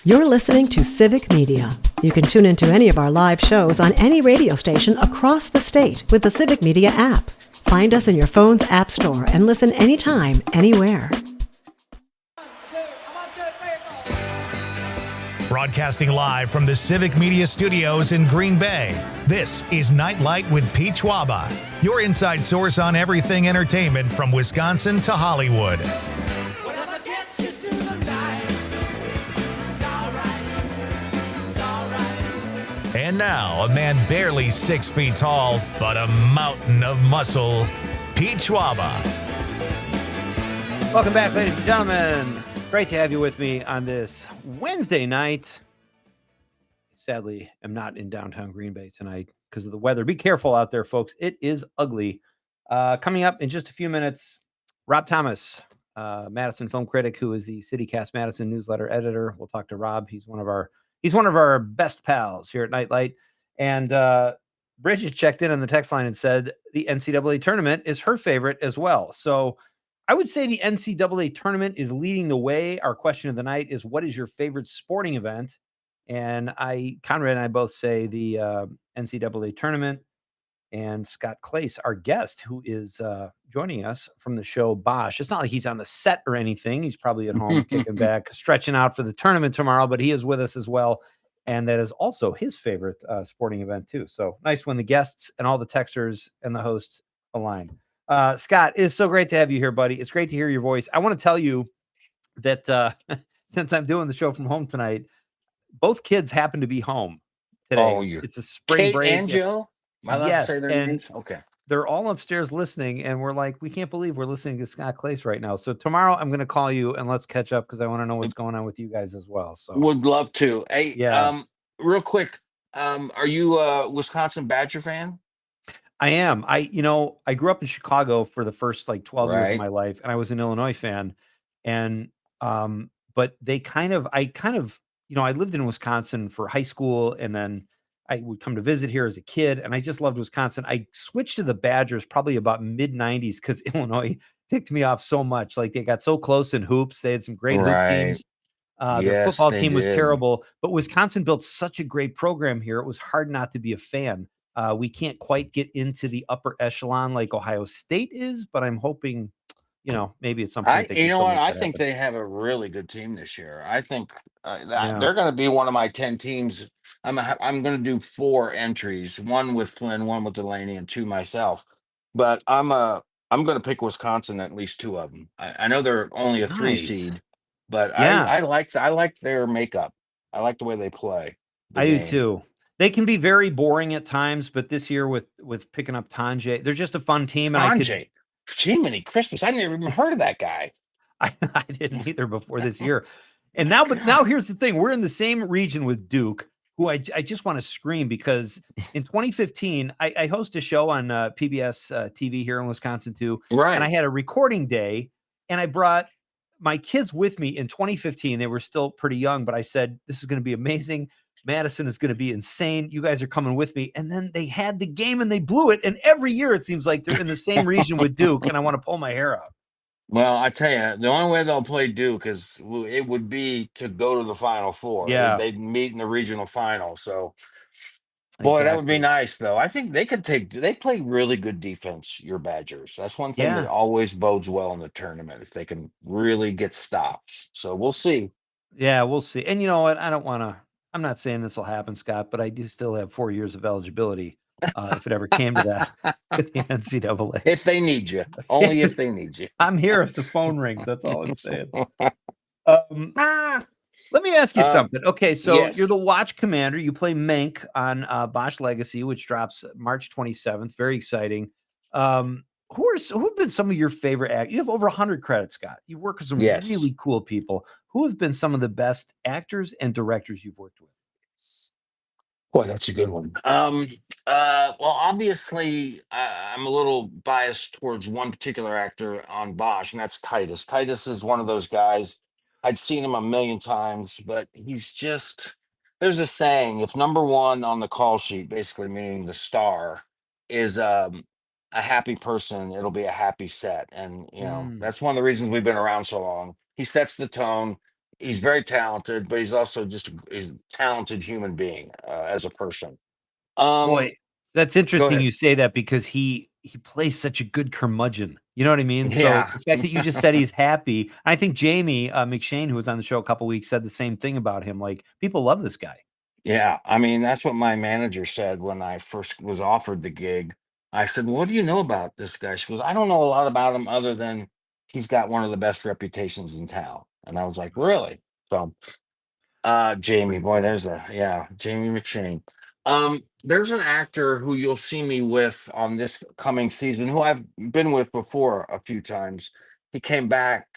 You're listening to Civic Media. You can tune into any of our live shows on any radio station across the state with the Civic Media app. Find us in your phone's app store and listen anytime, anywhere. Broadcasting live from the Civic Media Studios in Green Bay, this is Nite Lite with Pete Schwaba, your inside source on everything entertainment from Wisconsin to Hollywood. And now, a man barely 6 feet tall, but a mountain of muscle, Pete Schwaba. Welcome back, ladies and gentlemen. Great to have you with me on this Wednesday night. Sadly, I'm not in downtown Green Bay tonight because of the weather. Be careful out there, folks. It is ugly. Coming up in just a few minutes, Rob Thomas, Madison film critic, who is the CityCast Madison newsletter editor. We'll talk to Rob. He's one of our best pals here at Nite Lite. And Bridget checked in on the text line and said the NCAA tournament is her favorite as well. So I would say the NCAA tournament is leading the way. Our question of the night is, what is your favorite sporting event? And Conrad and I both say the NCAA tournament. And Scott Clace, our guest, who is joining us from the show Bosch. It's not like he's on the set or anything. He's probably at home kicking back, stretching out for the tournament tomorrow, but he is with us as well. And that is also his favorite sporting event too. So nice when the guests and all the texters and the host align. Scott, it's so great to have you here, buddy. It's great to hear your voice. I want to tell you that since I'm doing the show from home tonight, both kids happen to be home today. Oh, it's a spring break. And Joe? Am I allowed to say their names? Okay. They're all upstairs listening, and we're like, we can't believe we're listening to Scott Clace right now. So tomorrow I'm going to call you and let's catch up because I want to know what's going on with you guys as well. So Would love to. Hey, yeah. Real quick, are you a Wisconsin Badger fan? I am. I grew up in Chicago for the first 12 years of Right. my life, and I was an Illinois fan. And but I lived in Wisconsin for high school, and then I would come to visit here as a kid, and I just loved Wisconsin. I switched to the Badgers probably about mid-90s because Illinois ticked me off so much. Like, they got so close in hoops. They had some great hoop teams. Their Yes, football they team was did. terrible, but Wisconsin built such a great program here. It was hard not to be a fan. We can't quite get into the upper echelon like Ohio State is, but I'm hoping, maybe at some point they can still make I that think happen. they have a really good team this year. I think Yeah. they're going to be one of my 10 teams. I'm going to do 4 entries, one with Flynn, one with Delaney, and 2 myself. But I'm going to pick Wisconsin, at least 2 of them. I know they're only a 3 Nice. seed, but Yeah. I like their makeup. I like the way they play the I do game. too. They can be very boring at times, but this year with picking up Tanjay, they're just a fun team. Sanjay, Jiminy Christmas! I never even heard of that guy. I didn't either before this year. And now here's the thing. We're in the same region with Duke, who I just want to scream because in 2015, I host a show on PBS TV here in Wisconsin too. Right. And I had a recording day, and I brought my kids with me in 2015. They were still pretty young, but I said, this is going to be amazing. Madison is going to be insane. You guys are coming with me. And then they had the game and they blew it. And every year it seems like they're in the same region with Duke, and I want to pull my hair out. Well, I tell you, the only way they'll play Duke it would be to go to the Final Four. Yeah. They'd meet in the regional final. So, boy, that would be nice, though. I think they play really good defense, your Badgers. That's one thing that always bodes well in the tournament, if they can really get stops. So we'll see. Yeah, we'll see. And you know what? I'm not saying this will happen, Scott, but I do still have 4 years of eligibility if it ever came to that with the NCAA. If they need you. Only if they need you. I'm here if the phone rings. That's all I'm saying. Let me ask you something. Okay, so yes. You're the watch commander. You play Mank on Bosch Legacy, which drops March 27th. Very exciting. Who have been some of your favorite actors? You have over 100 credits, Scott. You work with some really cool people. Who have been some of the best actors and directors you've worked with? Boy, that's a good one. Well, obviously, I'm a little biased towards one particular actor on Bosch, and that's Titus. Titus is one of those guys. I'd seen him a million times, but there's a saying, if number 1 on the call sheet, basically meaning the star, is a happy person, it'll be a happy set. And, that's one of the reasons we've been around so long. He sets the tone. He's very talented, but he's also just a talented human being as a person. Boy, Um, that's Go interesting ahead. you say that because he plays such a good curmudgeon. You know what I mean? So Yeah. the fact that you just said he's happy, I think Jamie McShane, who was on the show a couple weeks, said the same thing about him. Like people love this guy. Yeah, I mean, that's what my manager said when I first was offered the gig. I said, "What do you know about this guy?" She goes, "I don't know a lot about him other than he's got one of the best reputations in town." And I was like, "Really?" So, Jamie, Pretty boy, cool. there's a yeah, Jamie McShane. There's an actor who you'll see me with on this coming season, who I've been with before a few times. He came back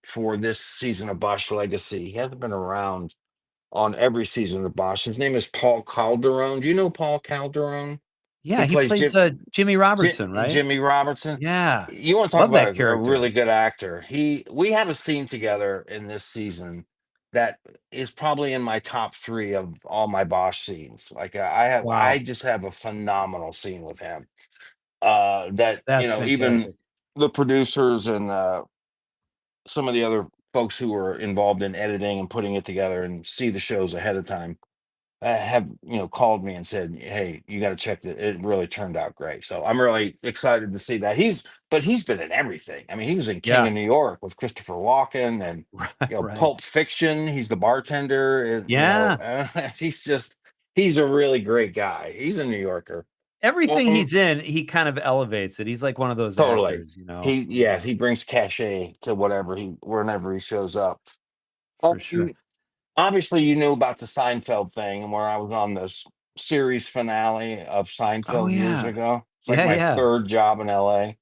for this season of Bosch Legacy. He hasn't been around on every season of Bosch. His name is Paul Calderon. Do you know Paul Calderon? He Yeah, he plays plays Jimmy Robertson, right? Jimmy Robertson. Yeah. You want to talk Love about that a really character. good actor? We have a scene together in this season that is probably in my top three of all my Bosch scenes. Like I Wow. just have a phenomenal scene with him. That That's even fantastic. the producers and some of the other folks who were involved in editing and putting it together and see the shows ahead of time have called me and said, "Hey, you got to check that. It really turned out great." So I'm really excited to see that. He's been in everything. I mean, he was in King Yeah. of New York with Christopher Walken, and Right, right. Pulp Fiction. He's the bartender. Yeah. He's a really great guy. He's a New Yorker. Everything Um, he's in, he kind of elevates it. He's like one of those Totally. actors, you know? He Yeah, Yes, he brings cachet to whenever he shows up. for Um, sure. Obviously, you knew about the Seinfeld thing and where I was on this series finale of Oh, Seinfeld years yeah. ago. It's like Yeah, my yeah. third job in LA.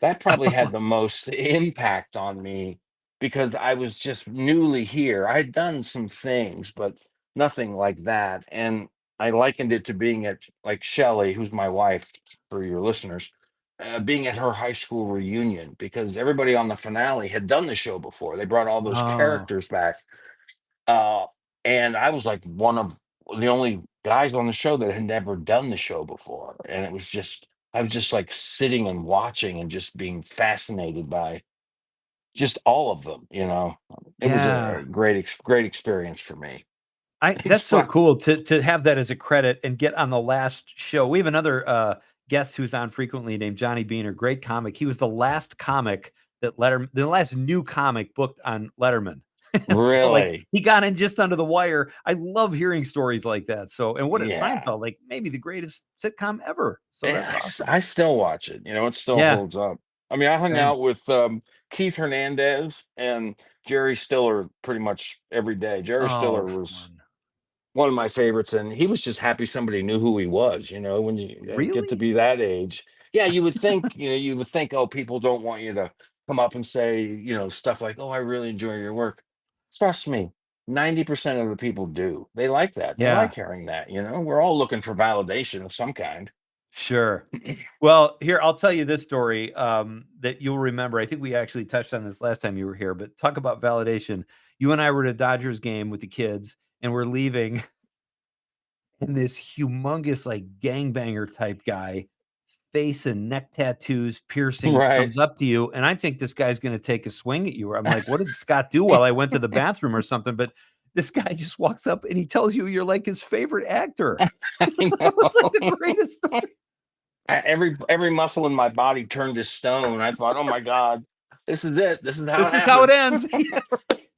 That probably had the most impact on me because I was just newly here. I had done some things, but nothing like that. And I likened it to being at like Shelley, who's my wife for your listeners, being at her high school reunion because everybody on the finale had done the show before. They brought all those Oh, characters back, uh, and I was like one of the only guys on the show that had never done the show before. And I was just like sitting and watching and just being fascinated by just all of them. It was yeah. a great experience for me. I It's that's so fun. cool to have that as a credit and get on the last show. We have another, guest who's on frequently named Johnny Beaner, great comic. He was the last comic that the last new comic booked on Letterman. So, like, Really. he got in just under the wire. I love hearing stories like that. So and what is Yeah. Seinfeld? Like, maybe the greatest sitcom ever. So And that's awesome. I still watch it. It still Yeah, holds up. I mean, I hung same. out with Keith Hernandez and Jerry Stiller pretty much every day. Jerry Oh, Stiller was fun. one of my favorites, and he was just happy somebody knew who he was. When you get to Really? be that age, yeah, you would think, oh, people don't want you to come up and say, stuff like, "Oh, I really enjoy your work." Trust me, 90% of the people do. They like that. They Yeah, like hearing that. We're all looking for validation of some kind. sure. Well, here, I'll tell you this story, that you'll remember. I think we actually touched on this last time you were here, but talk about validation. You and I were at a Dodgers game with the kids, and we're leaving, and this humongous, like, gangbanger type guy, face and neck tattoos, piercings, Right. comes up to you, and I think this guy's gonna take a swing at you. I'm like, "What did Scott do while I went to the bathroom or something?" But this guy just walks up and he tells you you're like his favorite actor. I That was like the know. greatest story. Every muscle in my body turned to stone. I thought, oh my God, this is it. This is how it This is how it happens. ends. Yeah.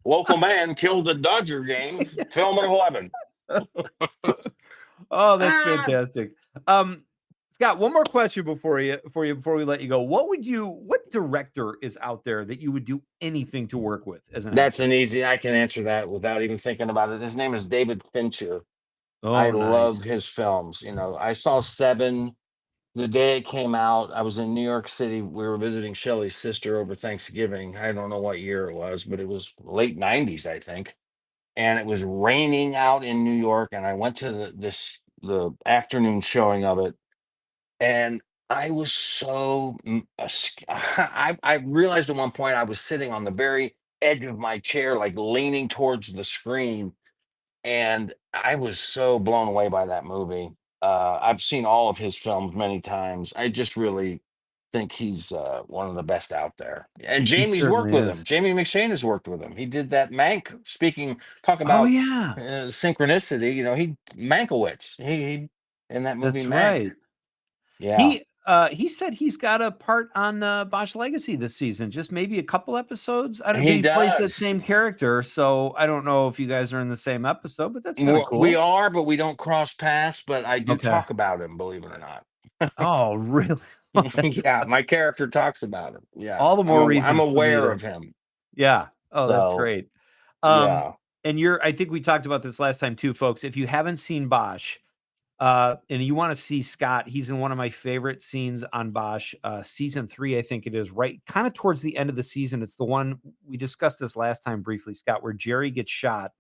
Local man killed a Dodger game. Film at 11. Oh, that's Ah, fantastic. Um, Scott, one more question before we let you go. What director is out there that you would do anything to work with as an that's actor? an easy. I can answer that without even thinking about it. His name is David Fincher. I Oh, love nice. his films. I saw Seven the day it came out. I was in New York City. We were visiting Shelley's sister over Thanksgiving. I don't know what year it was, but it was late '90s, I think. And it was raining out in New York. And I went to the afternoon showing of it, and I was so I realized at one point I was sitting on the very edge of my chair, like leaning towards the screen, and I was so blown away by that movie. I've seen all of his films many times. I just really think he's one of the best out there. And He Jamie's worked certainly with is. him. Jamie McShane has worked with him. He did that Mank. Talk Oh, about yeah. synchronicity. He Mankowitz. He in that movie That's Mank. right. Yeah, He said he's got a part on Bosch Legacy this season, just maybe a couple episodes. I don't he He plays that does. same character, so I don't know if you guys are in the same episode, but that's kinda We cool. are, but we don't cross paths. But I do Okay. talk about him, believe it or not. Oh, really? Well, that's Yeah, my character talks about him. Yeah, all the more I'm reason for me aware to of him. Yeah. Oh, that's So great. Um, yeah. and I think we talked about this last time too, folks. If you haven't seen Bosch, and you wanna see Scott, he's in one of my favorite scenes on Bosch, season 3, I think it is, right kinda towards the end of the season. It's the one we discussed this last time briefly, Scott, where Jerry gets shot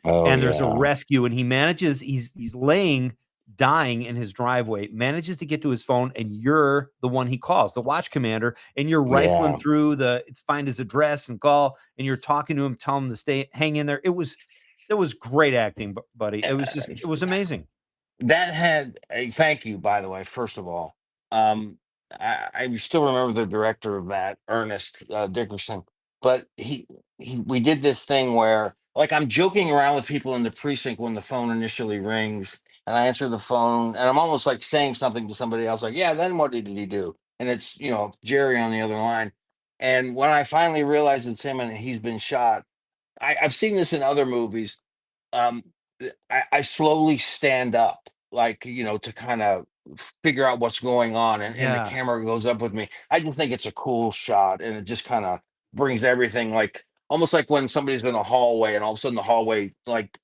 Oh and there's a yeah. rescue, and he's laying dying in his driveway, manages to get to his phone, and you're the one he calls, the watch commander, and you're rifling Yeah. through to find his address and call, and you're talking to him, tell him to hang in there. It was great acting, buddy. It was amazing. That had a thank you, by the way, first of all. Um, I still remember the director of that, Ernest Dickerson, but we did this thing where, like, I'm joking around with people in the precinct when the phone initially rings, and I answer the phone, and I'm almost like saying something to somebody else, like, "Yeah, then what did he do?" And it's Jerry on the other line, and when I finally realized it's him and he's been shot, I've seen this in other movies. um I slowly stand up, like, to kind of figure out what's going on, and the Yeah. camera goes up with me. I just think it's a cool shot, and it just kind of brings everything, like almost like when somebody's in a hallway and all of a sudden the hallway, like,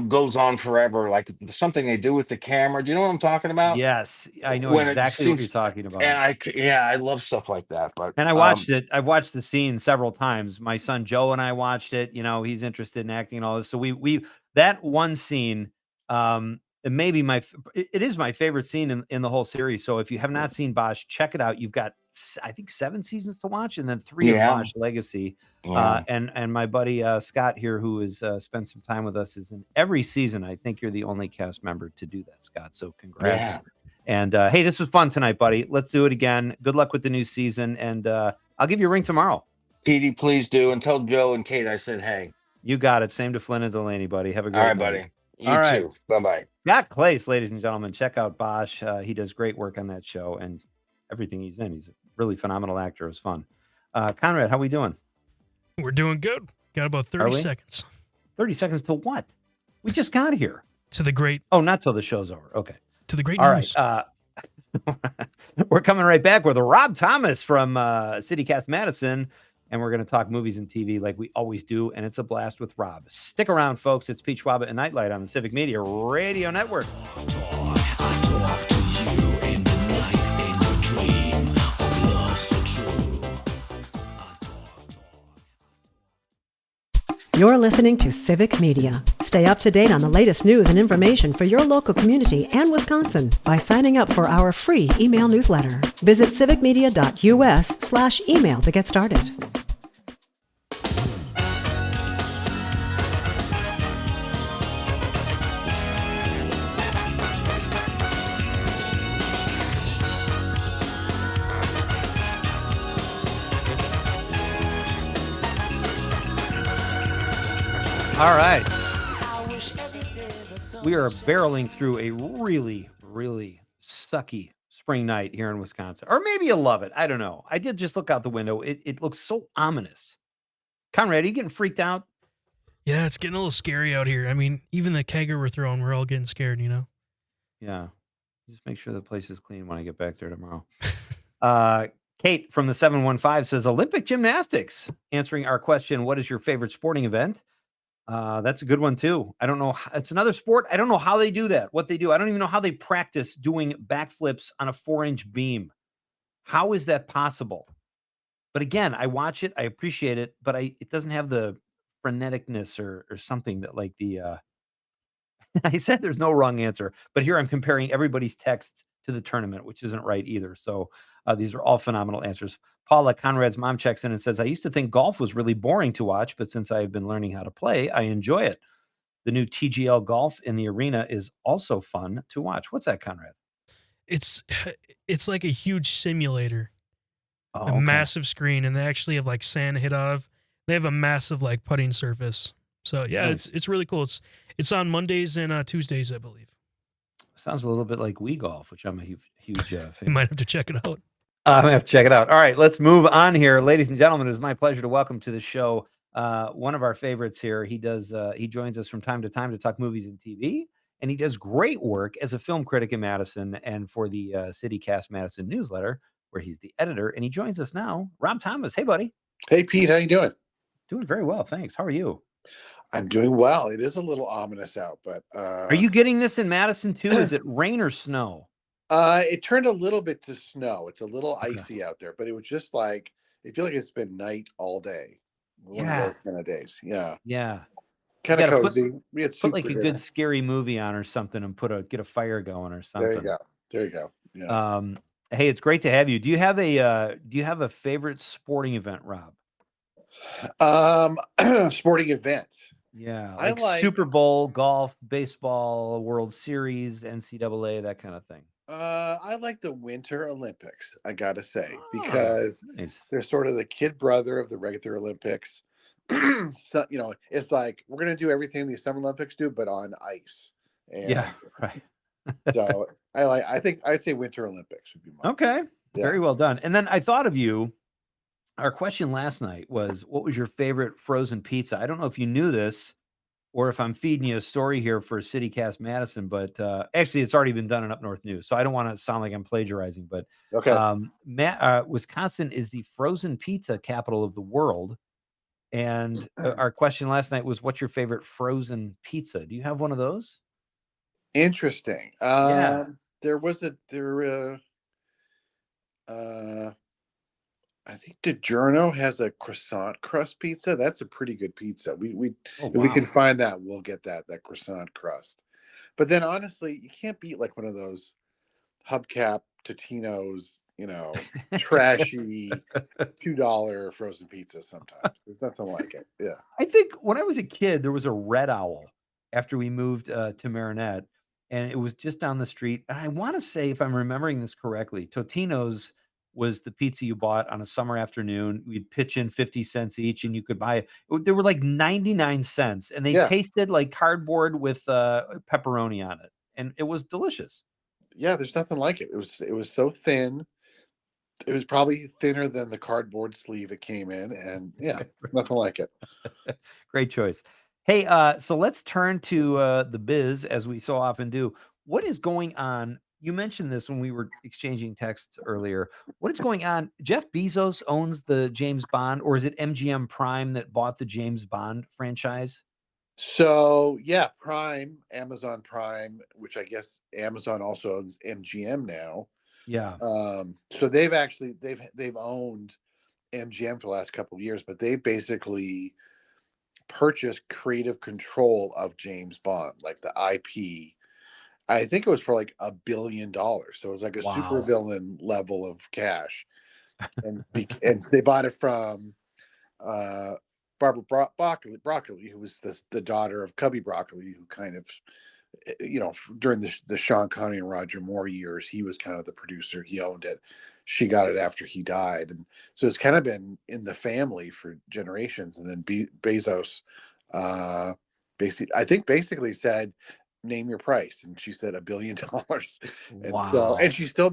goes on forever, like something they do with the camera. Do you know what I'm talking about? Yes, I know When it exactly what you're seems, talking and about. yeah, I love stuff like that. But And I watched it. I've watched the scene several times. My son Joe and I watched it. He's interested in acting and all this. So we that one scene, it may be it is my favorite scene in the whole series. So if you have not seen Bosch, check it out. You've got I think 7 seasons to watch, and then 3 of yeah, Bosch Legacy. yeah, And my buddy Scott here, who has spent some time with us, is in every season. I think you're the only cast member to do that, Scott. So congrats. yeah. And hey, this was fun tonight, buddy. Let's do it again. Good luck with the new season, and I'll give you a ring tomorrow. Petey, please do, and tell Joe and Kate I said hey. You got it. Same to Flynn and Delaney, buddy. Have a All great right, night. buddy. All You right. too. Bye bye. Scott Clace, ladies and gentlemen. Check out Bosch. He does great work on that show and everything he's in. He's a really phenomenal actor. It was fun. Conrad, how we doing? We're doing good. Got about 30 seconds. 30 seconds till what? We just got here. To the great. Oh, not till the show's over. Okay. To the great All news. right. We're coming right back with Rob Thomas from CityCast Madison, and we're going to talk movies and TV like we always do, and it's a blast with Rob. Stick around, folks. It's Pete Schwaba and Nite Lite on the Civic Media Radio Network. You're listening to Civic Media. Stay up to date on the latest news and information for your local community and Wisconsin by signing up for our free email newsletter. Visit civicmedia.us/email to get started. All right. We are barreling through a really, really sucky spring night here in Wisconsin. Or maybe you love it. I don't know. I did just look out the window. It looks so ominous. Conrad, are you getting freaked out? Yeah, it's getting a little scary out here. I mean, even the kegger we're throwing, we're all getting scared, Yeah. Just make sure the place is clean when I get back there tomorrow. Kate from the 715 says Olympic gymnastics. Answering our question, what is your favorite sporting event? That's a good one too. I don't know. It's another sport. I don't know how they do that, what they do. I don't even know how they practice doing backflips on a 4-inch beam. How is that possible? But again, I watch it. I appreciate it, but it doesn't have the freneticness or something that like the, I said there's no wrong answer, but here I'm comparing everybody's texts to the tournament, which isn't right either. So these are all phenomenal answers. Paula, Conrad's mom, checks in and says, I used to think golf was really boring to watch, but since I've been learning how to play, I enjoy it. The new TGL golf in the arena is also fun to watch. What's that, Conrad? It's like a huge simulator. Oh, a okay. massive screen, and they actually have like sand hit out of. They have a massive like putting surface. So yeah, Nice. it's really cool. It's on Mondays and Tuesdays, I believe. Sounds a little bit like Wii Golf, which I'm a huge You fan. might have to check it out. I'm gonna have to check it out. All right, let's move on here, ladies and gentlemen. It is my pleasure to welcome to the show one of our favorites here. He joins us from time to time to talk movies and TV, and he does great work as a film critic in Madison and for the CityCast Madison newsletter, where he's the editor. And he joins us now, Rob Thomas. Hey, buddy. Hey, Pete, how you doing? Doing very well, thanks. How are you? I'm doing well. It is a little ominous out, but Are you getting this in Madison too? Is it rain or snow? it turned a little bit to snow. It's a little Okay. icy out there, but it was just like I feel like it's been night all day. One of Yeah. those kind of days. Yeah. Yeah. Kind of gotta cozy. We had Put soup like for a dinner. good scary movie on or something and get a fire going or something. There you go. There you go. Yeah. Hey, it's great to have you. Do you have a favorite sporting event, Rob? Sporting event. Yeah, I like like Super Bowl, golf, baseball, World Series, NCAA, that kind of thing. I like the Winter Olympics, I gotta say, Oh, because nice. they're sort of the kid brother of the regular Olympics. So, it's like we're gonna do everything the Summer Olympics do, but on ice. And Yeah, right. so I think I'd say Winter Olympics would be mine. Okay, Yeah. very well done. And then I thought of you. Our question last night was, what was your favorite frozen pizza? I don't know if you knew this or if I'm feeding you a story here for CityCast Madison, but actually it's already been done in Up North News. So I don't want to sound like I'm plagiarizing, but Okay. Wisconsin is the frozen pizza capital of the world. And our question last night was, what's your favorite frozen pizza? Do you have one of those? Interesting. Yeah. I think DiGiorno has a croissant crust pizza. That's a pretty good pizza. Oh, If we can wow. find that, we'll get that croissant crust. But then honestly, you can't beat like one of those hubcap Totino's, trashy $2 frozen pizza sometimes. There's nothing like it. Yeah. I think when I was a kid, there was a Red Owl after we moved to Marinette, and it was just down the street. And I want to say, if I'm remembering this correctly, Totino's was the pizza you bought on a summer afternoon. We'd pitch in 50 cents each, and you could buy it. They were like 99 cents, and they Yeah. tasted like cardboard with pepperoni on it, and it was delicious. Yeah, there's nothing like it. It was so thin. It was probably thinner than the cardboard sleeve it came in, and yeah, nothing like it. Great choice. Hey, so let's turn to the biz as we so often do. What is going on? You mentioned this when we were exchanging texts earlier. What is going on? Jeff Bezos owns the James Bond, or is it MGM Prime that bought the James Bond franchise? So yeah, Prime, Amazon Prime, which I guess Amazon also owns MGM now. Yeah. So they've owned MGM for the last couple of years, but they basically purchased creative control of James Bond, like the IP. I think it was for like $1 billion. So it was like a super Wow. villain level of cash, and they bought it from Barbara Broccoli, who was the daughter of Cubby Broccoli, who kind of, during the Sean Connery and Roger Moore years, he was kind of the producer. He owned it. She got it after he died, and so it's kind of been in the family for generations. And then Bezos, basically said, "Name your price," and she said $1 billion. And so, Wow. and she still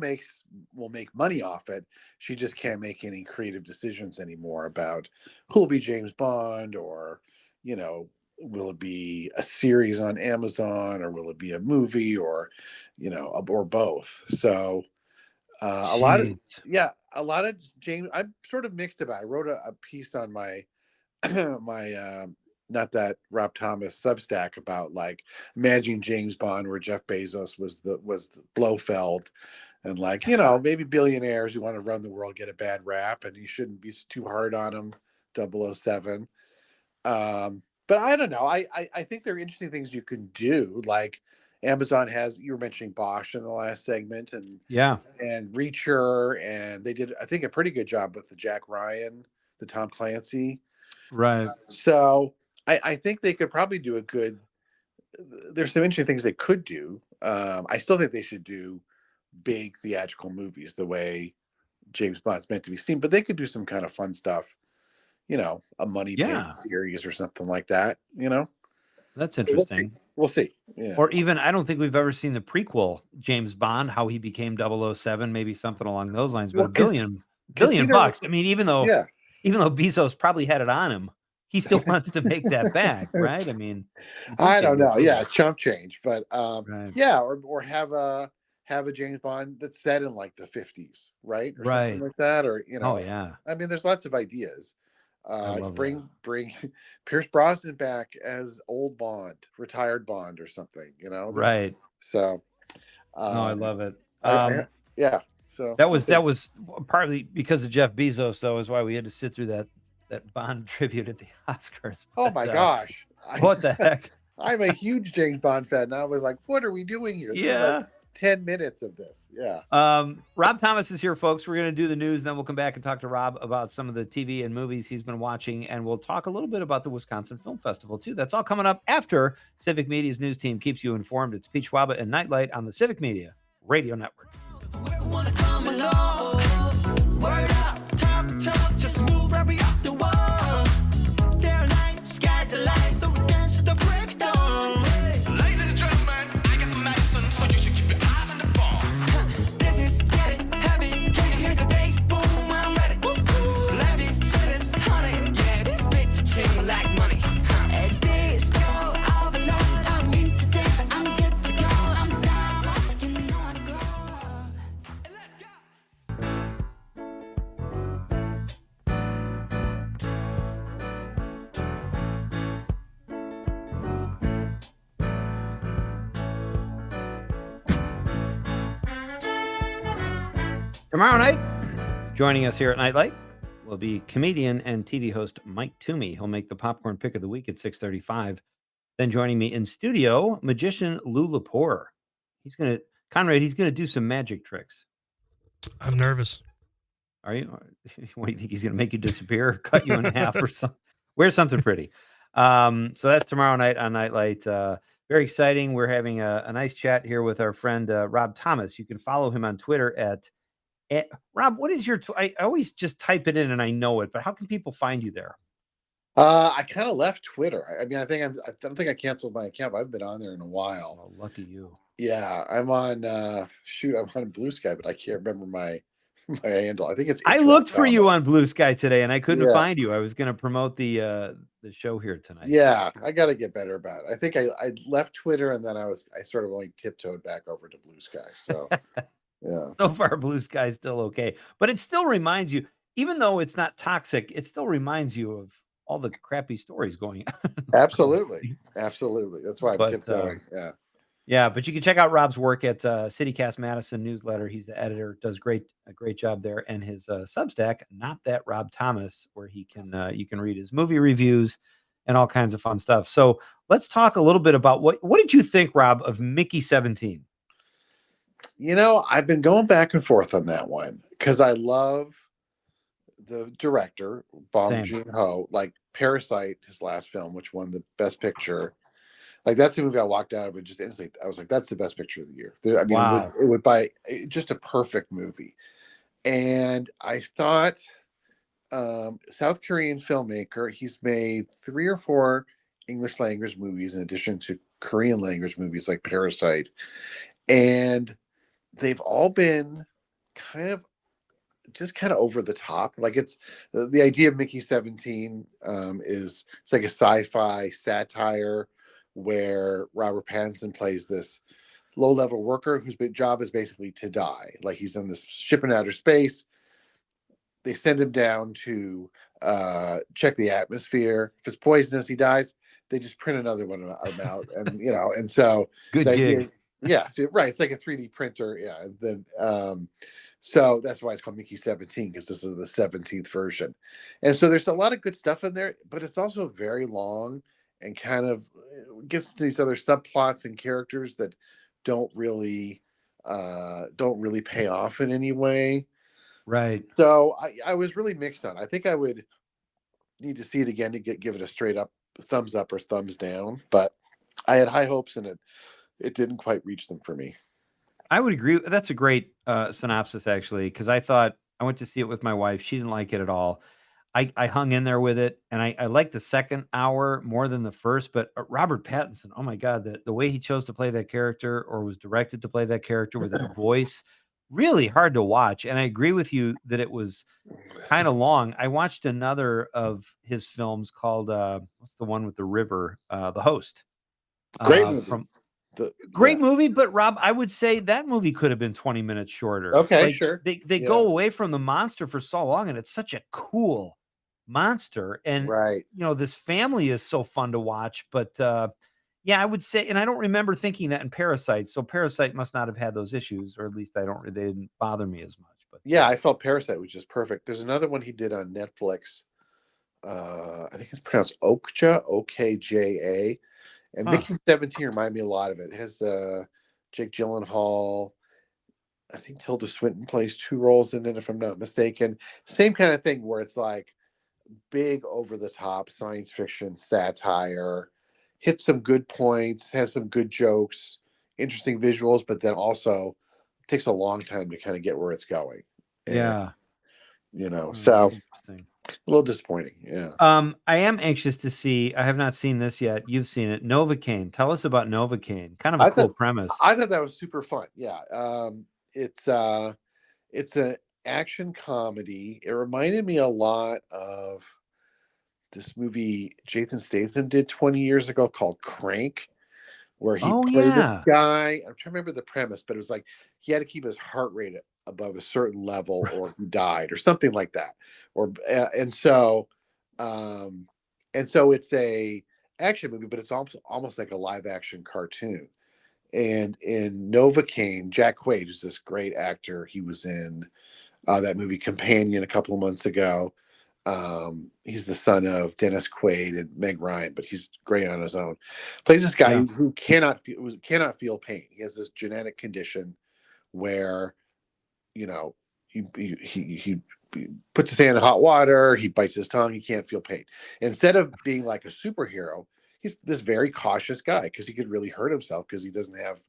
will make money off it. She just can't make any creative decisions anymore about who'll be James Bond, or will it be a series on Amazon, or will it be a movie, or or both. So a lot of Jeez. James. I'm sort of mixed about it. I wrote a piece on my my not that Rob Thomas Substack about like managing James Bond, where Jeff Bezos was the Blofeld, and like maybe billionaires who want to run the world get a bad rap, and you shouldn't be too hard on them. 007. But I don't know. I think there are interesting things you can do. Like Amazon has, you were mentioning Bosch in the last segment, and Yeah. Reacher, and they did, I think, a pretty good job with the Jack Ryan, the Tom Clancy. Right. So I think they could probably do a good. There's some interesting things they could do. I still think they should do big theatrical movies the way James Bond's meant to be seen, but they could do some kind of fun stuff, a money pit Yeah. series or something like that, That's So we'll see. interesting. We'll see. Yeah. Or even, I don't think we've ever seen the prequel James Bond, how he became 007, maybe something along those lines. But Well, a 'cause billion bucks. I mean, even though yeah, Bezos probably had it on him, he still wants to make that back, right? I mean, you'd think I they'd don't go know. through Yeah, it. chump change, but Right. yeah, or have a James Bond that's set in like the 50s, right, or something Right. like that, or Oh, yeah. I mean, there's lots of ideas. I love that. Bring Pierce Brosnan back as old Bond, retired Bond, or something. Right. So, No, I um, love it. yeah. So That we'll was see. partly because of Jeff Bezos, though, is why we had to sit through that Bond tribute at the Oscars. Oh But, my gosh, what the heck? I'm a huge James Bond fan, and I was like, "What are we doing here?" This is like Yeah. 10 minutes of this. Yeah. Rob Thomas is here, folks. We're going to do the news, then we'll come back and talk to Rob about some of the TV and movies he's been watching, and we'll talk a little bit about the Wisconsin Film Festival, too. That's all coming up after Civic Media's news team keeps you informed. It's Pete Schwaba and Nite Lite on the Civic Media Radio Network. Word up, talk, just move right up the wall. They're light, skies are light, so we dance to the breakdown. Ladies and gentlemen, I got the medicine, so you should keep your eyes on the ball. This is getting heavy, can you hear the bass? Boom, I'm ready. Life is feeling honey, yeah, this bitch ching like money. And this go overload, I'm in today, I'm good to go, I'm down, you know I glow. Let's go. Tomorrow night, joining us here at Nite Lite will be comedian and TV host Mike Toomey. He'll make the popcorn pick of the week at 6:35. Then joining me in studio, magician Lou Lepore. He's gonna do some magic tricks. I'm nervous. Are you? What do you think he's gonna make you disappear, or cut you in half, or something? Wear something pretty. So that's tomorrow night on Nite Lite. Very exciting. We're having a nice chat here with our friend Rob Thomas. You can follow him on Twitter at Rob. What is your? I always just type it in and I know it, but how can people find you there? I kind of left Twitter. I mean, I don't think I canceled my account, but I've been on there in a while. Oh, lucky you. Yeah, I'm on I'm on Blue Sky, but I can't remember my handle. I think it's I looked for you on Blue Sky today and I couldn't Yeah. find you. I was going to promote the show here tonight. Yeah, I got to get better about it. I think I left Twitter and then I sort of only tiptoed back over to Blue Sky. So yeah. So far, Blue Sky is still okay, but it still reminds you, even though it's not toxic, it still reminds you of all the crappy stories going on. Absolutely. That's why I'm But, tiptoeing. Yeah. Yeah, but you can check out Rob's work at CityCast Madison newsletter. He's the editor, does a great job there, and his Substack, Not That Rob Thomas, where you can read his movie reviews and all kinds of fun stuff. So let's talk a little bit about what did you think, Rob, of Mickey 17? I've been going back and forth on that one because I love the director, Bong Same. Joon-ho, like Parasite, his last film, which won the Best Picture. Like that's the movie I walked out of and just instantly, I was like, that's the best picture of the year. I mean, Wow. it would buy just a perfect movie. And I thought South Korean filmmaker, he's made 3 or 4 English language movies in addition to Korean language movies like Parasite. And they've all been kind of over the top. Like it's the idea of Mickey 17 is it's like a sci-fi satire where Robert Pattinson plays this low-level worker whose job is basically to die. Like he's on this ship in outer space. They send him down to check the atmosphere. If it's poisonous, he dies. They just print another one out, and and so Good gig. Yeah, so, right. It's like a 3D printer. Yeah, and then so that's why it's called Mickey 17 because this is the 17th version. And so there's a lot of good stuff in there, but it's also very long and kind of gets to these other subplots and characters that don't really pay off in any way. Right. So I was really mixed on. I think I would need to see it again to give it a straight up thumbs up or thumbs down. But I had high hopes and it didn't quite reach them for me. I would agree. That's a great synopsis, actually, because I thought I went to see it with my wife. She didn't like it at all. I hung in there with it, and I liked the second hour more than the first. But Robert Pattinson, oh my god, the way he chose to play that character, or was directed to play that character with that voice, really hard to watch. And I agree with you that it was kind of long. I watched another of his films called what's the one with the river? The Host. Great movie. From The, Great yeah. movie, but Rob, I would say that movie could have been 20 minutes shorter. Okay, Like sure. they Yeah. go away from the monster for so long, and it's such a cool monster. And Right. this family is so fun to watch. But yeah, I would say, and I don't remember thinking that in Parasite. So Parasite must not have had those issues, or at least they didn't bother me as much. But Yeah, I felt Parasite was just perfect. There's another one he did on Netflix. I think it's pronounced Okja, Okja. And huh. Mickey 17 reminded me a lot of it. It has Jake Gyllenhaal. I think Tilda Swinton plays 2 roles in it, if I'm not mistaken. Same kind of thing where it's like big over the top science fiction satire, hits some good points, has some good jokes, interesting visuals, but then also takes a long time to kind of get where it's going. And, Yeah. so Interesting. a little disappointing. Yeah. I am anxious to see. I have not seen this yet. You've seen it. Novocaine. Tell us about Novocaine. Kind of a cool premise. I thought that was super fun. Yeah. It's an action comedy. It reminded me a lot of this movie Jason Statham did 20 years ago called Crank, where he Oh played this yeah. guy. I'm trying to remember the premise, but it was like he had to keep his heart rate above a certain level or he died or something like that. Or um and so it's a action movie, but it's almost like a live action cartoon. And in Novocaine, Jack Quaid is this great actor. He was in that movie Companion a couple of months ago. He's the son of Dennis Quaid and Meg Ryan, but he's great on his own. Plays this guy Yeah. who cannot feel pain. He has this genetic condition where he puts his hand in hot water, he bites his tongue, he can't feel pain. Instead of being like a superhero, he's this very cautious guy because he could really hurt himself because he doesn't have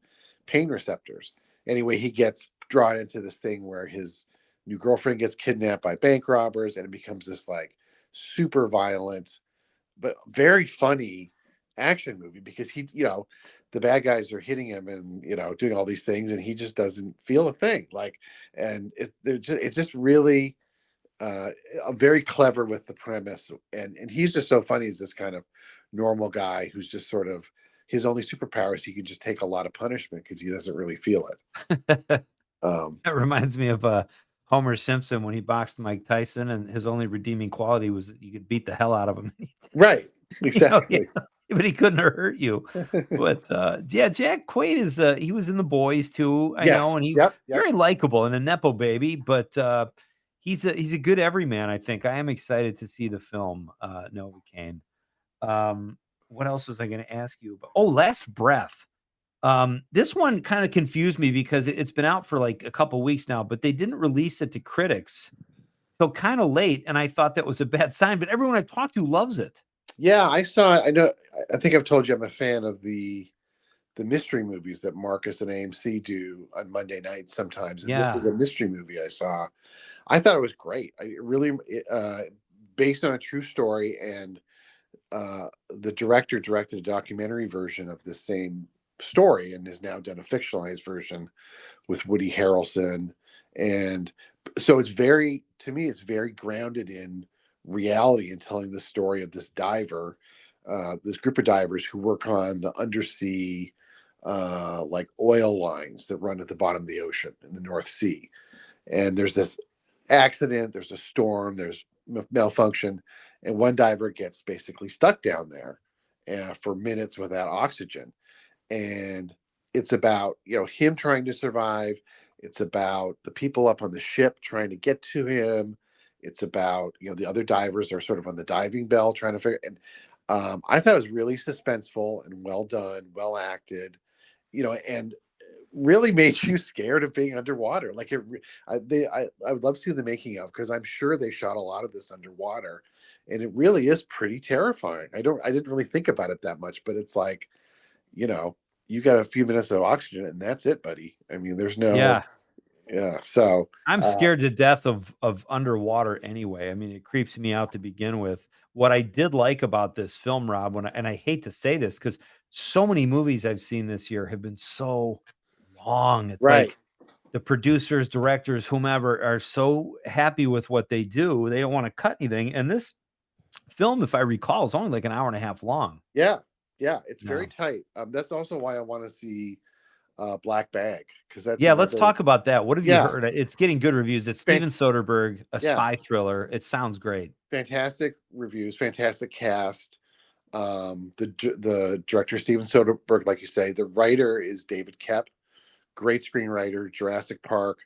pain receptors. Anyway, he gets drawn into this thing where his new girlfriend gets kidnapped by bank robbers, and it becomes this like super violent but very funny action movie because the bad guys are hitting him and doing all these things, and he just doesn't feel a thing. Like, and it's just really very clever with the premise, and he's just so funny. He's this kind of normal guy who's just sort of his only superpower is he can just take a lot of punishment because he doesn't really feel it. That reminds me of Homer Simpson when he boxed Mike Tyson, and his only redeeming quality was that you could beat the hell out of him. Right, Yeah, exactly. but he couldn't hurt you. But yeah, Jack Quaid is he was in The Boys too, I Yes. know, and he Yep. very likable and a nepo baby, but he's a good everyman, I think. I am excited to see the film Novocaine. What else was I going to ask you about? Oh, Last Breath. This one kind of confused me because it's been out for like a couple weeks now, but they didn't release it to critics till kind of late, and I thought that was a bad sign. But everyone I've talked to loves it. Yeah, I saw it. I know. I think I've told you I'm a fan of the mystery movies that Marcus and AMC do on Monday nights sometimes. And this Yeah, was a mystery movie I saw. I thought it was great. I really, based on a true story, and the director directed a documentary version of the same story and has now done a fictionalized version with Woody Harrelson. And so to me, it's very grounded in reality and telling the story of this diver, this group of divers who work on the undersea, like oil lines that run at the bottom of the ocean in the North Sea. And there's this accident, there's a storm, there's malfunction, and one diver gets basically stuck down there for minutes without oxygen. And it's about him trying to survive. It's about the people up on the ship trying to get to him. It's about the other divers are sort of on the diving bell trying to figure. And I thought it was really suspenseful and well done, well acted. And really made you scared of being underwater. Like I would love to see the making of, because I'm sure they shot a lot of this underwater, and it really is pretty terrifying. I didn't really think about it that much, but it's like, you got a few minutes of oxygen and that's it, buddy. I mean, there's no, yeah. Yeah. So I'm scared to death of underwater anyway. I mean, it creeps me out to begin with. What I did like about this film, Rob, and I hate to say this because so many movies I've seen this year have been so long. It's right. like the producers, directors, whomever are so happy with what they do, they don't want to cut anything. And this film, if I recall, is only like an hour and a half long. Yeah. Yeah. It's very Yeah. tight. That's also why I want to see Black Bag, because that's Yeah, let's another. talk about that. What have you Yeah. heard? It's getting good reviews. It's Fant- Steven Soderbergh, a yeah. spy thriller. It sounds great. Fantastic reviews, fantastic cast. The director Steven Soderbergh, like you say, the writer is David Koepp, great screenwriter, Jurassic Park,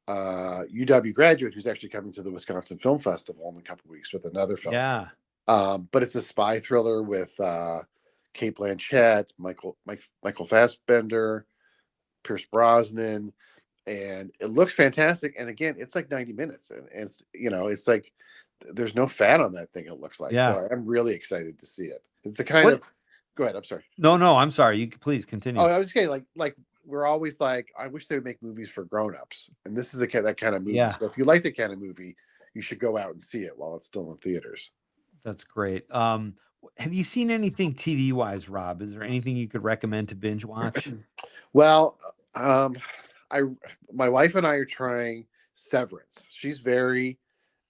UW graduate who's actually coming to the Wisconsin Film Festival in a couple weeks with another film. Yeah. But it's a spy thriller with Kate Blanchett, Michael Fassbender, Pierce Brosnan, and it looks fantastic. And again, it's like 90 minutes, and it's it's like there's no fat on that thing. It looks like Yeah. so. I'm really excited to see it. It's the kind What? of. Go ahead. I'm sorry. No, I'm sorry. You please continue. Oh, I was saying like we're always like I wish they would make movies for grown-ups, and this is that kind of movie. Yeah. So if you like that kind of movie, you should go out and see it while it's still in theaters. That's great. Have you seen anything TV wise, Rob? Is there anything you could recommend to binge watch? Well, my wife and I are trying Severance. She's very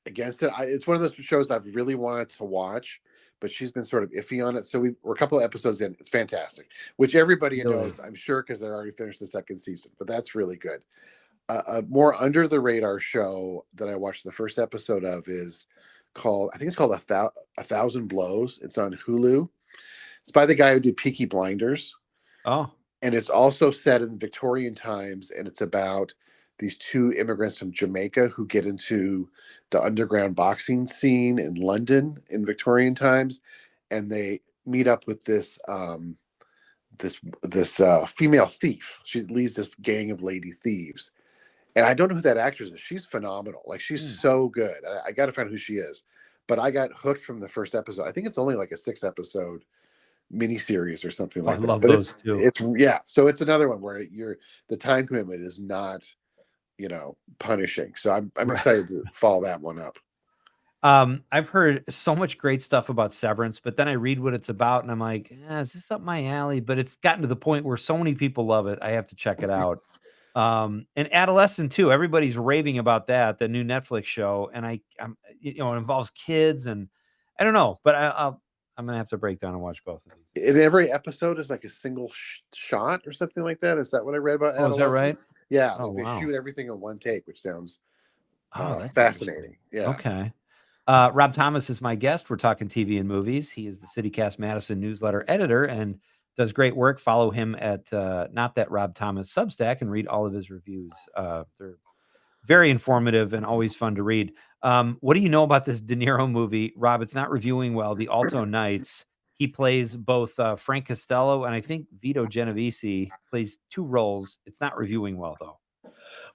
against it. It's one of those shows I've really wanted to watch, but she's been sort of iffy on it. So we're a couple of episodes in. It's fantastic, which everybody Really? knows, I'm sure, because they're already finished the second season. But that's really good. A more under the radar show that I watched the first episode of is called, I think it's called A Thousand Blows. It's on Hulu. It's by the guy who did Peaky Blinders. Oh, And it's also set in Victorian times, and it's about these two immigrants from Jamaica who get into the underground boxing scene in London in Victorian times, and they meet up with this female thief. She leads this gang of lady thieves, and I don't know who that actress is. She's phenomenal. Like she's so good. I got to find who she is, but I got hooked from the first episode. I think it's only like a 6-episode miniseries or something I like that. love But those too. it's yeah. So it's another one where the time commitment is not punishing. So I'm Right. excited to follow that one up. I've heard so much great stuff about Severance, but then I read what it's about and I'm like, is this up my alley? But it's gotten to the point where so many people love it. I have to check it out. And Adolescent too. Everybody's raving about that, the new Netflix show. And I'm it involves kids and I don't know, but I'm going to have to break down and watch both of these. And every episode is like a single shot or something like that. Is that what I read about? Oh, is that right? Yeah. Oh, Like they wow. shoot everything in one take, which sounds That's fascinating. interesting. Yeah. Okay. Rob Thomas is my guest. We're talking TV and movies. He is the CityCast Madison newsletter editor and does great work. Follow him at Not That Rob Thomas Substack and read all of his reviews. They're very informative and always fun to read. What do you know about this De Niro movie, Rob? It's not reviewing well. The Alto Knights. He plays both Frank Costello and I think Vito Genovese plays two roles. It's not reviewing well though.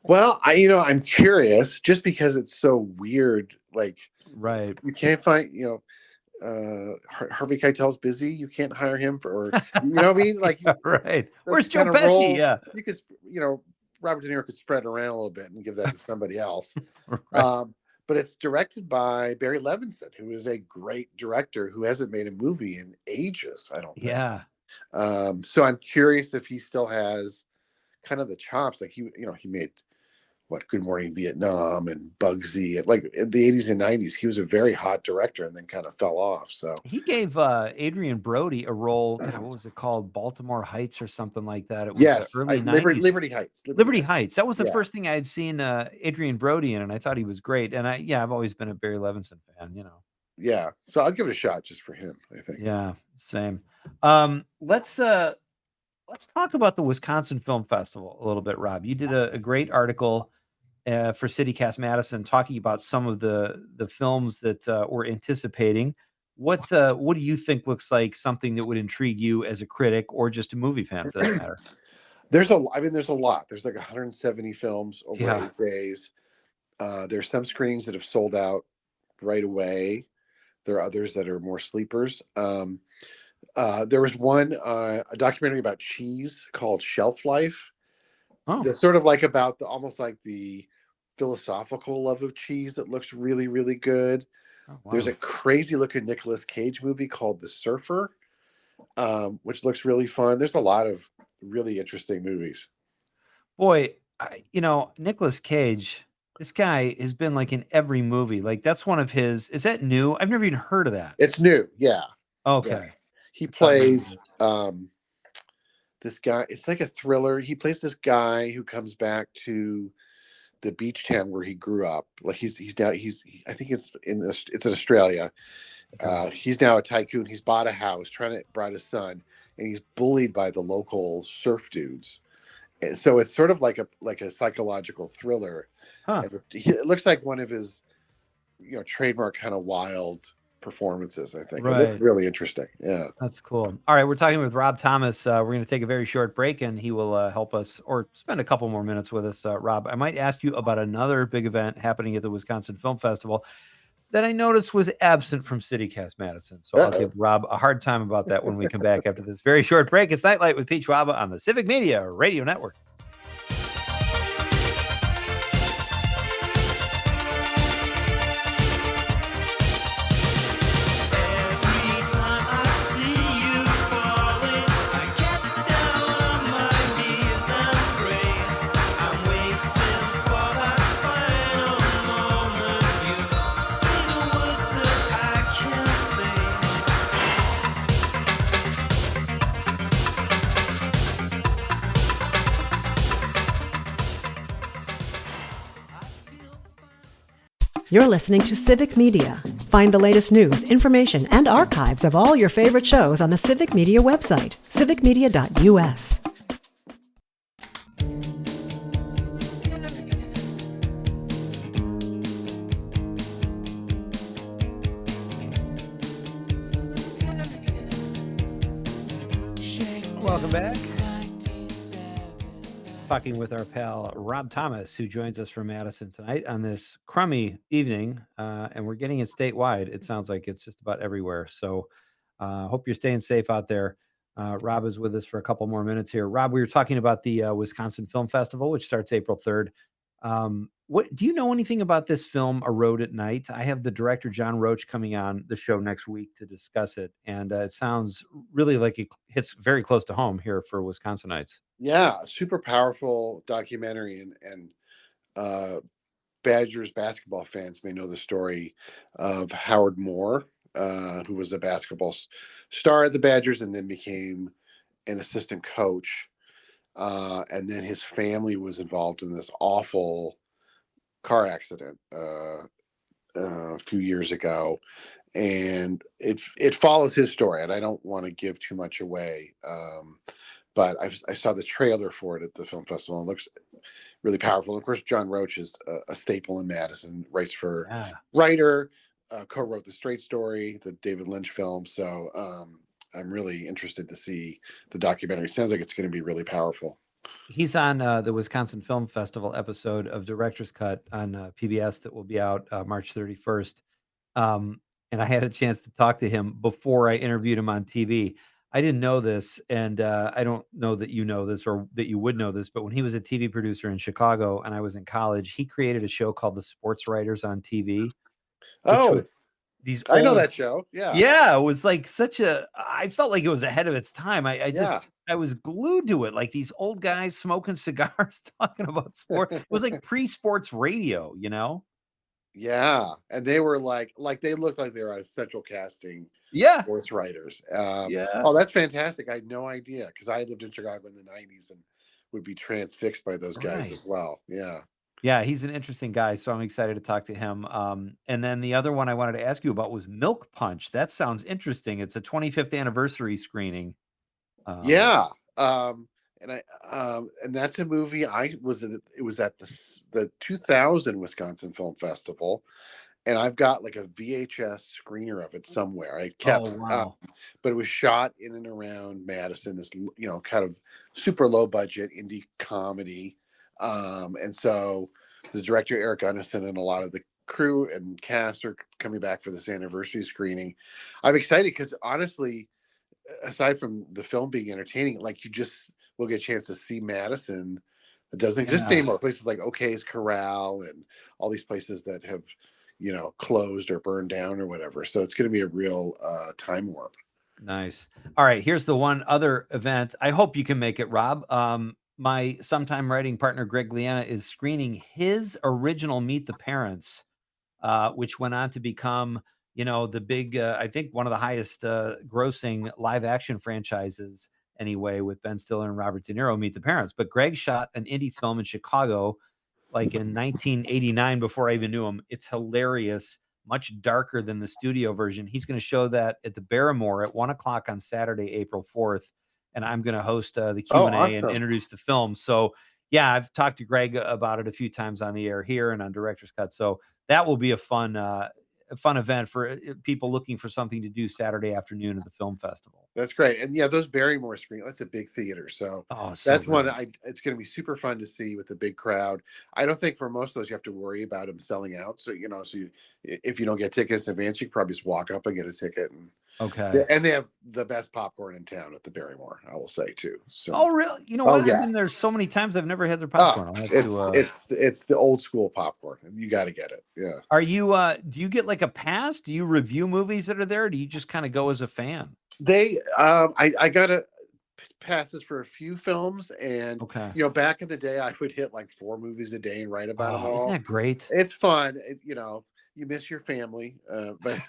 Well, I'm curious just because it's so weird. Like, right. You can't find, Harvey Keitel's busy. You can't hire him or you know what I mean? Like, right. Where's Joe kind of Pesci? role, Yeah. You could, Robert De Niro could spread around a little bit and give that to somebody else. Right. But it's directed by Barry Levinson, who is a great director who hasn't made a movie in ages, I don't think. Yeah. So I'm curious if he still has kind of the chops. Like he made Good Morning Vietnam and Bugsy. Like in the 80s and 90s, he was a very hot director and then kind of fell off. So he gave Adrian Brody a role. What was it called? Baltimore Heights or something like that. It was early 90s. Liberty Heights. Liberty Heights. That was the first thing I had seen Adrian Brody in, and I thought he was great. And I've always been a Barry Levinson fan, Yeah. So I'll give it a shot just for him, I think. Yeah, same. Let's talk about the Wisconsin Film Festival a little bit, Rob. You did a great article for CityCast Madison talking about some of the films that we're anticipating. What do you think looks like something that would intrigue you as a critic or just a movie fan for that matter? There's a lot. There's like 170 films over 8 days. There's some screenings that have sold out right away. There are others that are more sleepers. There was one, a documentary about cheese called Shelf Life. Oh, That's sort of like about almost like the philosophical love of cheese that looks really, really good. oh There's wow. a crazy looking Nicolas Cage movie called The Surfer, which looks really fun. There's a lot of really interesting movies. Boy, Nicolas Cage, this guy has been like in every movie. Like that's one of his. Is that new? I've never even heard of that. It's new, yeah, yeah. Okay. He I thought maybe it plays was. this guy. It's like a thriller. He plays this guy who comes back to the beach town where he grew up. Like he's now I think it's in Australia. Okay. He's now a tycoon. He's bought a house, brought his son, and he's bullied by the local surf dudes. And so it's sort of like a psychological thriller. Huh. And it looks like one of his, trademark kind of wild performances. I think it looks Right. really interesting. Yeah. That's cool. All right, we're talking with Rob Thomas. We're going to take a very short break, and he will help us or spend a couple more minutes with us. Rob, I might ask you about another big event happening at the Wisconsin Film Festival that I noticed was absent from CityCast Madison. So I'll Uh-oh. give Rob a hard time about that when we come back after this very short break. It's Nite Lite with Pete Schwaba on the Civic Media Radio Network. Every time I see you falling, I get down on my knees and pray. I'm waiting for that final moment. You say the words that I can't say. You're listening to Civic Media. Find the latest news, information, and archives of all your favorite shows on the Civic Media website, civicmedia.us. Welcome back. Talking with our pal Rob Thomas, who joins us from Madison tonight on this crummy evening, and we're getting it statewide. It sounds like it's just about everywhere. So, hope you're staying safe out there. Rob is with us for a couple more minutes here. Rob, we were talking about the Wisconsin Film Festival, which starts April 3rd. What do you know anything about this film, A Road at Night? I have the director John Roach coming on the show next week to discuss it, and it sounds really like it hits very close to home here for Wisconsinites. Yeah. Super powerful documentary, and Badgers basketball fans may know the story of Howard Moore, who was a basketball star at the Badgers and then became an assistant coach. And then his family was involved in this awful car accident a few years ago. And it follows his story. And I don't want to give too much away. But I saw the trailer for it at the film festival, and it looks really powerful. And of course, John Roach is a staple in Madison, writes for Yeah. Writer, co-wrote the Straight Story, the David Lynch film. So I'm really interested to see the documentary. Sounds like it's going to be really powerful. He's on the Wisconsin Film Festival episode of Director's Cut on PBS that will be out March 31st. And I had a chance to talk to him before I interviewed him on TV. I didn't know this, and I don't know that you know this or that you would know this, but when he was a TV producer in Chicago and I was in college, he created a show called The Sports Writers on TV, which Oh, was these I know old. that show. Yeah. Yeah, it was like I felt like it was ahead of its time. Yeah. I was glued to it, like these old guys smoking cigars talking about sport. It was like pre-sports radio, you know? Yeah. And they were like they looked like they were out of Central Casting Yeah. sports writers. Yeah. Oh, that's fantastic. I had no idea because I lived in Chicago in the 90s and would be transfixed by those guys Right. as well. Yeah. Yeah, he's an interesting guy, so I'm excited to talk to him. And then the other one I wanted to ask you about was Milk Punch. That sounds interesting. It's a 25th anniversary screening. Yeah. And that's a movie it was at the 2000 Wisconsin Film Festival, and I've got like a VHS screener of it somewhere. I kept, Oh, wow. but it was shot in and around Madison, this kind of super low budget indie comedy, and so the director Eric Gunnison and a lot of the crew and cast are coming back for this anniversary screening. I'm excited because honestly, aside from the film being entertaining, like you just will get a chance to see Madison It doesn't exist anymore. Places like OK's Corral and all these places that have, closed or burned down or whatever. So it's going to be a real time warp. Nice. All right. Here's the one other event. I hope you can make it, Rob. My sometime writing partner, Greg Liana, is screening his original Meet the Parents, which went on to become, the big, I think one of the highest grossing live action franchises anyway, with Ben Stiller and Robert De Niro, Meet the Parents. But Greg shot an indie film in Chicago, like in 1989, before I even knew him. It's hilarious, much darker than the studio version. He's going to show that at the Barrymore at 1:00 on Saturday, April 4th. And I'm going to host the Q&A and introduce the film. So yeah, I've talked to Greg about it a few times on the air here and on Director's Cut. So that will be a fun event for people looking for something to do Saturday afternoon at the film festival. That's great. And yeah, those Barrymore screen, that's a big theater. So that's one it's going to be super fun to see with the big crowd. I don't think for most of those you have to worry about them selling out. So, if you don't get tickets in advance, you can probably just walk up and get a ticket. And they have the best popcorn in town at the Barrymore, I will say too. So really? You know what? I've been there so many times. I've never had their popcorn. It's the old school popcorn. You got to get it. Yeah. Are you? Do you get like a pass? Do you review movies that are there? Or do you just kind of go as a fan? I got passes for a few films, and back in the day, I would hit like 4 movies a day and write about them all. Isn't that great? It's fun. You miss your family, but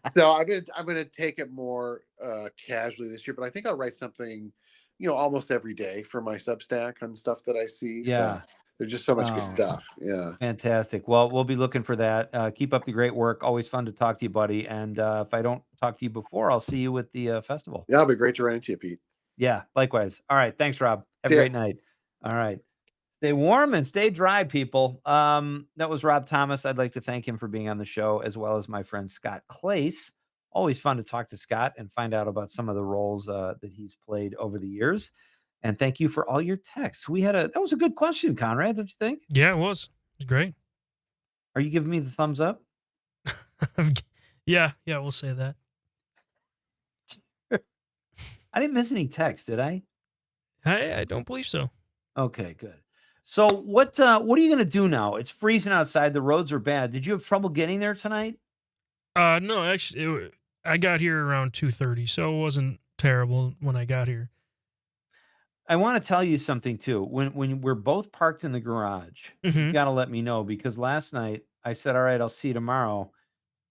so I'm gonna take it more casually this year. But I think I'll write something, almost every day for my Substack on stuff that I see. Yeah, so there's just so much good stuff. Yeah, fantastic. Well, we'll be looking for that. Keep up the great work. Always fun to talk to you, buddy. And if I don't talk to you before, I'll see you at the festival. Yeah, it'll be great to run into you, Pete. Yeah, likewise. All right, thanks, Rob. Have a great night. All right. Stay warm and stay dry, people. That was Rob Thomas. I'd like to thank him for being on the show, as well as my friend Scott Clace. Always fun to talk to Scott and find out about some of the roles that he's played over the years. And thank you for all your texts. That was a good question, Conrad, don't you think? Yeah, it was. It was great. Are you giving me the thumbs up? Yeah, we'll say that. I didn't miss any texts, did I? I don't believe so. Okay, good. So what are you going to do now? It's freezing outside. The roads are bad. Did you have trouble getting there tonight? No, actually, I got here around 2:30, so it wasn't terrible when I got here. I want to tell you something too. When we're both parked in the garage, you got to let me know, because last night I said, all right, I'll see you tomorrow.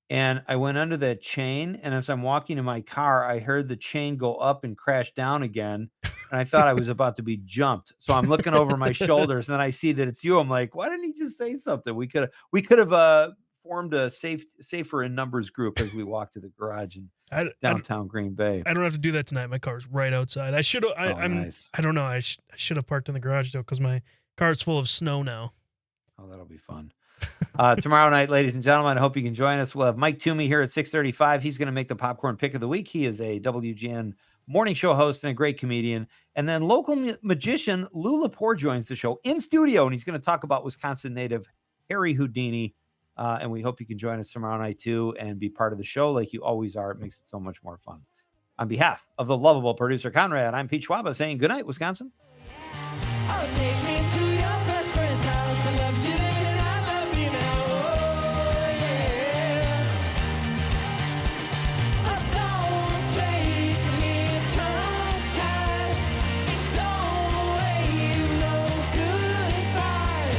And I went under that chain, and as I'm walking to my car, I heard the chain go up and crash down again. And I thought I was about to be jumped. So I'm looking over my shoulders, and then I see that it's you. I'm like, why didn't he just say something? We could have formed a safer in numbers group as we walk to the garage in downtown Green Bay. I don't have to do that tonight. My car's right outside. I should have. Nice. I don't know. I should have parked in the garage though, because my car's full of snow now. Oh, that'll be fun. Tomorrow night, ladies and gentlemen, I hope you can join us. We'll have Mike Toomey here at 6:35. He's going to make the popcorn pick of the week. He is a WGN morning show host and a great comedian. And then local magician Lou Lepore joins the show in studio, and he's going to talk about Wisconsin native Harry Houdini. And we hope you can join us tomorrow night too and be part of the show like you always are. It makes it so much more fun. On behalf of the lovable producer Conrad, I'm Pete Schwaba saying good night, Wisconsin. Oh, take me to your best friend's house. I loved you then and I love you now. Oh, yeah. Oh, don't take me tongue-tied. Don't wave no goodbye.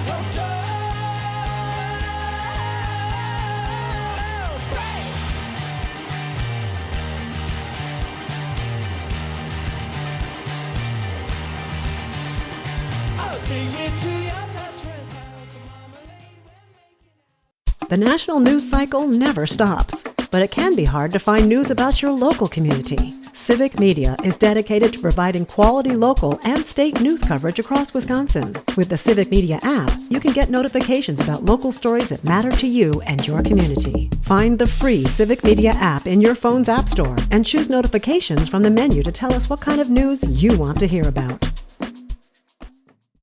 Oh, The national news cycle never stops, but it can be hard to find news about your local community. Civic Media is dedicated to providing quality local and state news coverage across Wisconsin. With the Civic Media app, you can get notifications about local stories that matter to you and your community. Find the free Civic Media app in your phone's app store and choose notifications from the menu to tell us what kind of news you want to hear about.